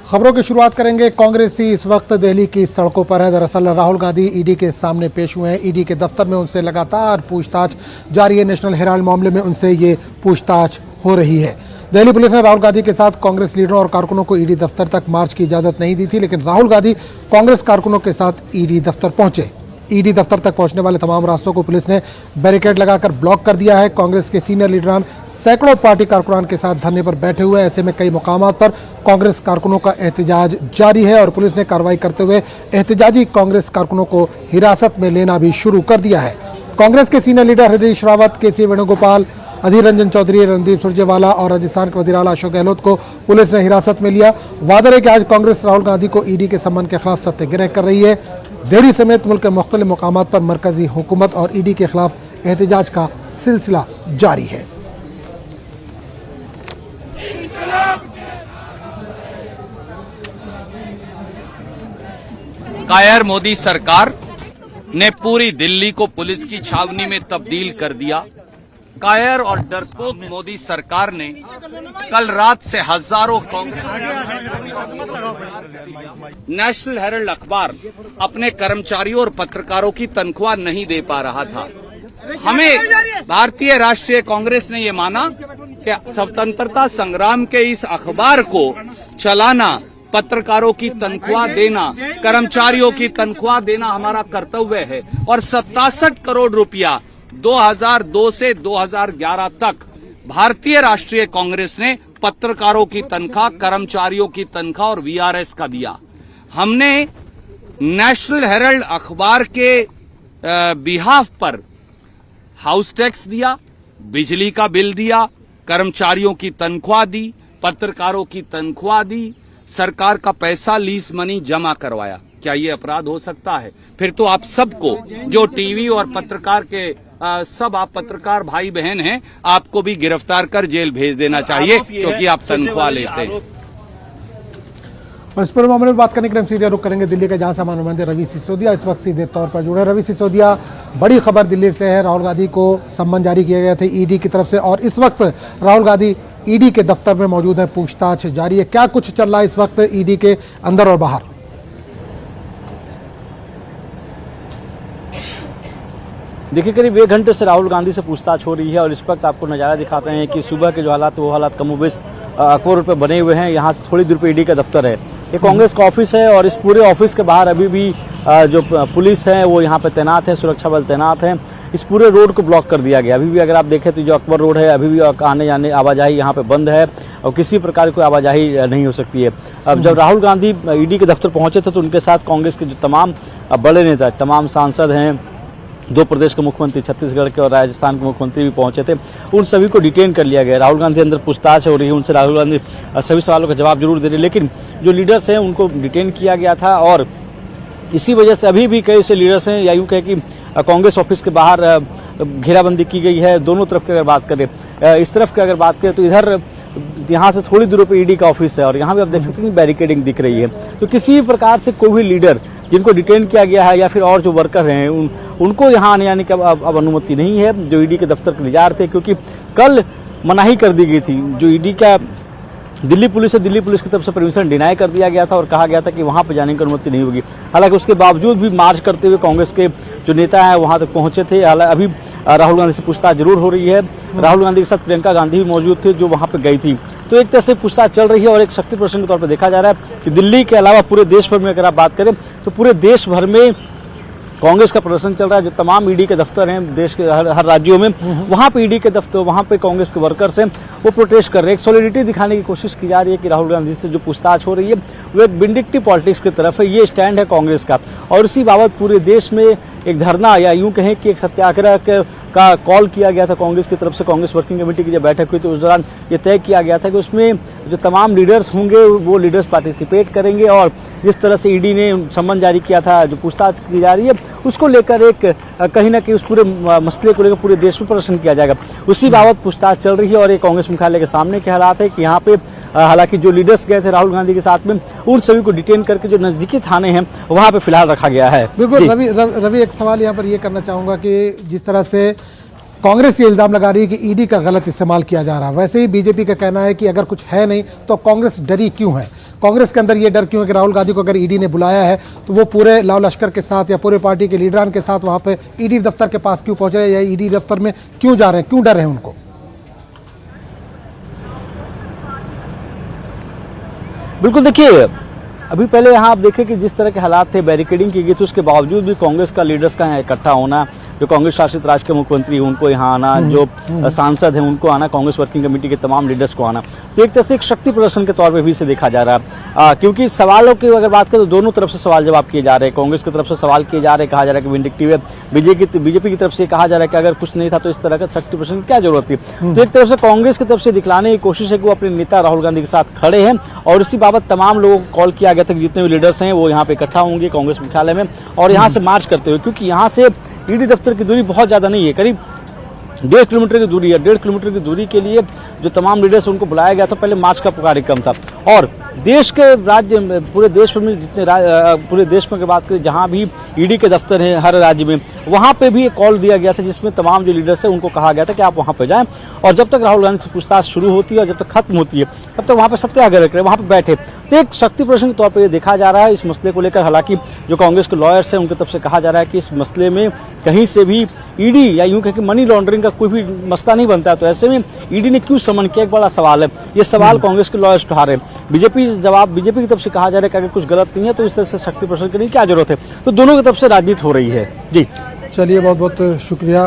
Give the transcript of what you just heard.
खबरों की शुरुआत करेंगे। कांग्रेसी इस वक्त दिल्ली की सड़कों पर है। दरअसल राहुल गांधी ईडी के सामने पेश हुए हैं। ईडी के दफ्तर में उनसे लगातार पूछताछ जारी है। नेशनल हेराल्ड मामले में उनसे ये पूछताछ हो रही है। दिल्ली पुलिस ने राहुल गांधी के साथ कांग्रेस लीडरों और कारकुनों को ईडी दफ्तर तक मार्च की इजाजत नहीं दी थी, लेकिन राहुल गांधी कांग्रेस कारकुनों के साथ ईडी दफ्तर पहुंचे। ईडी दफ्तर तक पहुंचने वाले तमाम रास्तों को पुलिस ने बैरिकेड लगाकर ब्लॉक कर दिया है। कांग्रेस के सीनियर लीडरान सैकड़ों पार्टी कारकुनान के साथ धरने पर बैठे हुए हैं। ऐसे में कई मुकामात पर कांग्रेस कारकुनों का एहतजाज जारी है और पुलिस ने कार्रवाई करते हुए एहतजाजी कांग्रेस कारकुनों को हिरासत में लेना भी शुरू कर दिया है। कांग्रेस के सीनियर लीडर हरीश रावत, के.सी. वेणुगोपाल, अधीर रंजन चौधरी, रणदीप सुरजेवाला और राजस्थान के वजीर आला अशोक गहलोत को पुलिस ने हिरासत में लिया। वादा है कि आज कांग्रेस राहुल गांधी को ईडी के सम्मन के खिलाफ सत्याग्रह कर रही है। दिल्ली समेत मुल्क के मुख्तलिफ मुकामात पर मरकजी हुकूमत और ईडी के खिलाफ एहतजाज का सिलसिला जारी है। कायर मोदी सरकार ने पूरी दिल्ली को पुलिस की छावनी में तब्दील कर दिया। कायर और डरपोक मोदी सरकार ने कल रात से हजारों कांग्रेस नेशनल हेराल्ड अखबार अपने कर्मचारियों और पत्रकारों की तनख्वाह नहीं दे पा रहा था। हमें भारतीय राष्ट्रीय कांग्रेस ने ये माना कि स्वतंत्रता संग्राम के इस अखबार को चलाना, पत्रकारों की तनख्वाह देना, कर्मचारियों की तनख्वाह देना हमारा कर्तव्य है। और 67 करोड़ रुपया 2002 से 2011 तक भारतीय राष्ट्रीय कांग्रेस ने पत्रकारों की तनख्वाह, कर्मचारियों की तनख्वाह और वीआरएस का दिया। हमने नेशनल हेराल्ड अखबार के बिहाफ पर हाउस टैक्स दिया, बिजली का बिल दिया, कर्मचारियों की तनख्वाह दी, पत्रकारों की तनख्वाह दी, सरकार का पैसा लीज मनी जमा करवाया। क्या ये अपराध हो सकता है? फिर तो आप सबको, जो टीवी और पत्रकार के सब आप पत्रकार भाई बहन हैं, आपको भी गिरफ्तार कर जेल भेज देना चाहिए, क्योंकि आप तनख्वाह लेते हैं। और इस पर मामले में बात करने के लिए हम सीधे रुख करेंगे दिल्ली के, जहां से हमारे नुमाइंदे रवि सिसोदिया इस वक्त सीधे तौर पर जुड़े। रवि सिसोदिया, बड़ी खबर दिल्ली से है। राहुल गांधी को सम्मन जारी किए गए थे ईडी की तरफ से और इस वक्त राहुल गांधी ईडी के दफ्तर में मौजूद है। पूछताछ जारी है। क्या कुछ चल रहा है इस वक्त ईडी के अंदर और बाहर? देखिए, करीब 1 घंटे से राहुल गांधी से पूछताछ हो रही है और इस वक्त आपको नज़ारा दिखाते हैं कि सुबह के जो हालात, वो हालात कमोबेश अकबर रोड पे बने हुए हैं। यहाँ थोड़ी दूर पे ईडी का दफ्तर है। ये कांग्रेस का ऑफिस है और इस पूरे ऑफिस के बाहर अभी भी जो पुलिस है वो यहाँ पे तैनात है, सुरक्षा बल तैनात है। इस पूरे रोड को ब्लॉक कर दिया गया। अभी भी अगर आप देखें तो जो अकबर रोड है, अभी भी आने जाने आवाजाही यहाँ पे बंद है और किसी प्रकार की आवाजाही नहीं हो सकती है। अब जब राहुल गांधी ईडी के दफ्तर पहुंचे थे तो उनके साथ कांग्रेस के जो तमाम बड़े नेता, तमाम सांसद हैं, 2 प्रदेश के मुख्यमंत्री, छत्तीसगढ़ के और राजस्थान के मुख्यमंत्री भी पहुंचे थे। उन सभी को डिटेन कर लिया गया। राहुल गांधी अंदर पूछताछ हो रही है, उनसे राहुल गांधी सभी सवालों का जवाब जरूर दे रहे हैं, लेकिन जो लीडर्स हैं उनको डिटेन किया गया था और इसी वजह से अभी भी कई से लीडर्स हैं, या यूँ कहे कि कांग्रेस ऑफिस के बाहर घेराबंदी की गई है। दोनों तरफ की अगर बात करें, इस तरफ की अगर बात करें तो इधर यहाँ से थोड़ी दूर पे ईडी का ऑफिस है और यहाँ भी आप देख सकते हैं बैरिकेडिंग दिख रही है। तो किसी भी प्रकार से कोई भी लीडर जिनको डिटेन किया गया है या फिर और जो वर्कर हैं उनको यहाँ आने जाने की अब अनुमति नहीं है, जो ईडी के दफ्तर के इंतजार थे, क्योंकि कल मनाही कर दी गई थी। जो ईडी का दिल्ली पुलिस है, दिल्ली पुलिस की तरफ से परमिशन डिनाई कर दिया गया था और कहा गया था कि वहां पर जाने की अनुमति नहीं होगी। हालांकि उसके बावजूद भी मार्च करते हुए कांग्रेस के जो नेता हैं वहां तक पहुंचे थे। हालांकि अभी राहुल गांधी से पूछताछ जरूर हो रही है। राहुल गांधी के साथ प्रियंका गांधी भी मौजूद थे जो वहां पर गई थी। तो एक तरह से पूछताछ चल रही है और एक शक्ति प्रदर्शन के तौर पर देखा जा रहा है कि दिल्ली के अलावा पूरे देश भर में अगर आप बात करें तो पूरे देश भर में कांग्रेस का प्रदर्शन चल रहा है। जो तमाम ईडी के दफ्तर हैं देश के हर राज्यों में, वहां पे ईडी के दफ्तर, वहां पे कांग्रेस के वर्कर्स हैं, वो प्रोटेस्ट कर रहे हैं। एक सॉलिडिटी दिखाने की कोशिश की जा रही है कि राहुल गांधी से जो पूछताछ हो रही है वो एक विंडिक्टिव पॉलिटिक्स की तरफ है। ये स्टैंड है कांग्रेस का और इसी बाबत पूरे देश में एक धरना या यूं कहें कि एक सत्याग्रह का कॉल किया गया था कांग्रेस की तरफ से। कांग्रेस वर्किंग कमेटी की जब बैठक हुई तो उस दौरान ये तय किया गया था कि उसमें जो तमाम लीडर्स होंगे वो लीडर्स पार्टिसिपेट करेंगे और जिस तरह से ईडी ने सम्मन जारी किया था, जो पूछताछ की जा रही है, उसको लेकर एक कहीं ना कहीं उस पूरे मसले को लेकर पूरे देश में प्रदर्शन किया जाएगा। उसी बाबत पूछताछ चल रही है और ये कांग्रेस मुख्यालय के सामने के हालात है कि यहाँ पे हालांकि जो लीडर्स गए थे राहुल गांधी के साथ में, उन सभी को डिटेन करके जो नजदीकी थाने हैं वहां पे फिलहाल रखा गया है। बिल्कुल रवि, एक सवाल यहाँ पर ये करना चाहूंगा कि जिस तरह से कांग्रेस ये इल्जाम लगा रही है कि ईडी का गलत इस्तेमाल किया जा रहा है, वैसे ही बीजेपी का कहना है कि अगर कुछ है नहीं तो कांग्रेस डरी क्यों है? कांग्रेस के अंदर ये डर क्यों है कि राहुल गांधी को अगर ईडी ने बुलाया है तो वो पूरे लाव लश्कर के साथ या पूरे पार्टी के लीडरान के साथ वहां पे ईडी दफ्तर के पास क्यों पहुंच रहे हैं या ईडी दफ्तर में क्यों जा रहे हैं, क्यों डर रहे हैं उनको? बिल्कुल, देखिए अभी पहले यहाँ आप देखें कि जिस तरह के हालात थे, बैरिकेडिंग की गई थी, उसके बावजूद भी कांग्रेस का लीडर्स का यहाँ इकट्ठा होना, जो कांग्रेस शासित राज्य के मुख्यमंत्री हैं उनको यहाँ आना, जो सांसद हैं उनको आना, कांग्रेस वर्किंग कमेटी के तमाम लीडर्स को आना, तो एक तरह से एक शक्ति प्रदर्शन के तौर पे भी इसे देखा जा रहा है। क्योंकि सवालों की अगर बात करें तो दोनों तरफ से सवाल जवाब किए जा रहे हैं। कांग्रेस की तरफ से सवाल किए जा रहे हैं, कहा जा रहा है कि विंडिक्टिव है। बीजेपी की तरफ से कहा जा रहा है कि अगर कुछ नहीं था तो इस तरह का शक्ति प्रदर्शन की क्या जरूरत थी। तो एक तरफ से कांग्रेस की तरफ से दिखलाने की कोशिश है कि वो अपने नेता राहुल गांधी के साथ खड़े हैं, और इसी बाबत तमाम लोगों को कॉल किया गया था कि जितने भी लीडर्स हैं वो यहाँ पे इकट्ठा होंगे कांग्रेस मुख्यालय में और यहाँ से मार्च करते हुए, क्योंकि यहाँ से ईडी दफ्तर की दूरी बहुत ज्यादा नहीं है, करीब 1.5 किलोमीटर की दूरी है। 1.5 किलोमीटर की दूरी के लिए जो तमाम लीडर्स उनको बुलाया गया था, पहले मार्च का कार्यक्रम था। और देश के राज्य पूरे देश में जितने पूरे देश में की बात करें जहां भी ईडी के दफ्तर हैं हर राज्य में, वहां पे भी एक कॉल दिया गया था जिसमें तमाम जो लीडर्स हैं उनको कहा गया था कि आप वहां पे जाएं और जब तक राहुल गांधी से पूछताछ शुरू होती है और जब तक खत्म होती है तब तक वहां पे सत्याग्रह करें, वहां पे बैठे। तो एक शक्ति प्रदर्शन के तौर पर यह देखा जा रहा है इस मसले को लेकर। हालांकि जो कांग्रेस के लॉयर्स हैं उनकी तरफ से कहा जा रहा है कि इस मसले में कहीं से भी ईडी या यूं कहें कि मनी लॉन्ड्रिंग का कोई भी मसला नहीं बनता है, तो ऐसे में ईडी ने क्यों समन किया, एक बड़ा सवाल है। ये सवाल कांग्रेस के लॉयर्स उठा रहे हैं। बीजेपी की तरफ से कहा जा रहा है कि अगर कुछ गलत नहीं है तो इस तरह से शक्ति प्रदर्शन करने की क्या जरूरत है। तो दोनों की तरफ से राजनीति हो रही है। जी चलिए, बहुत बहुत शुक्रिया।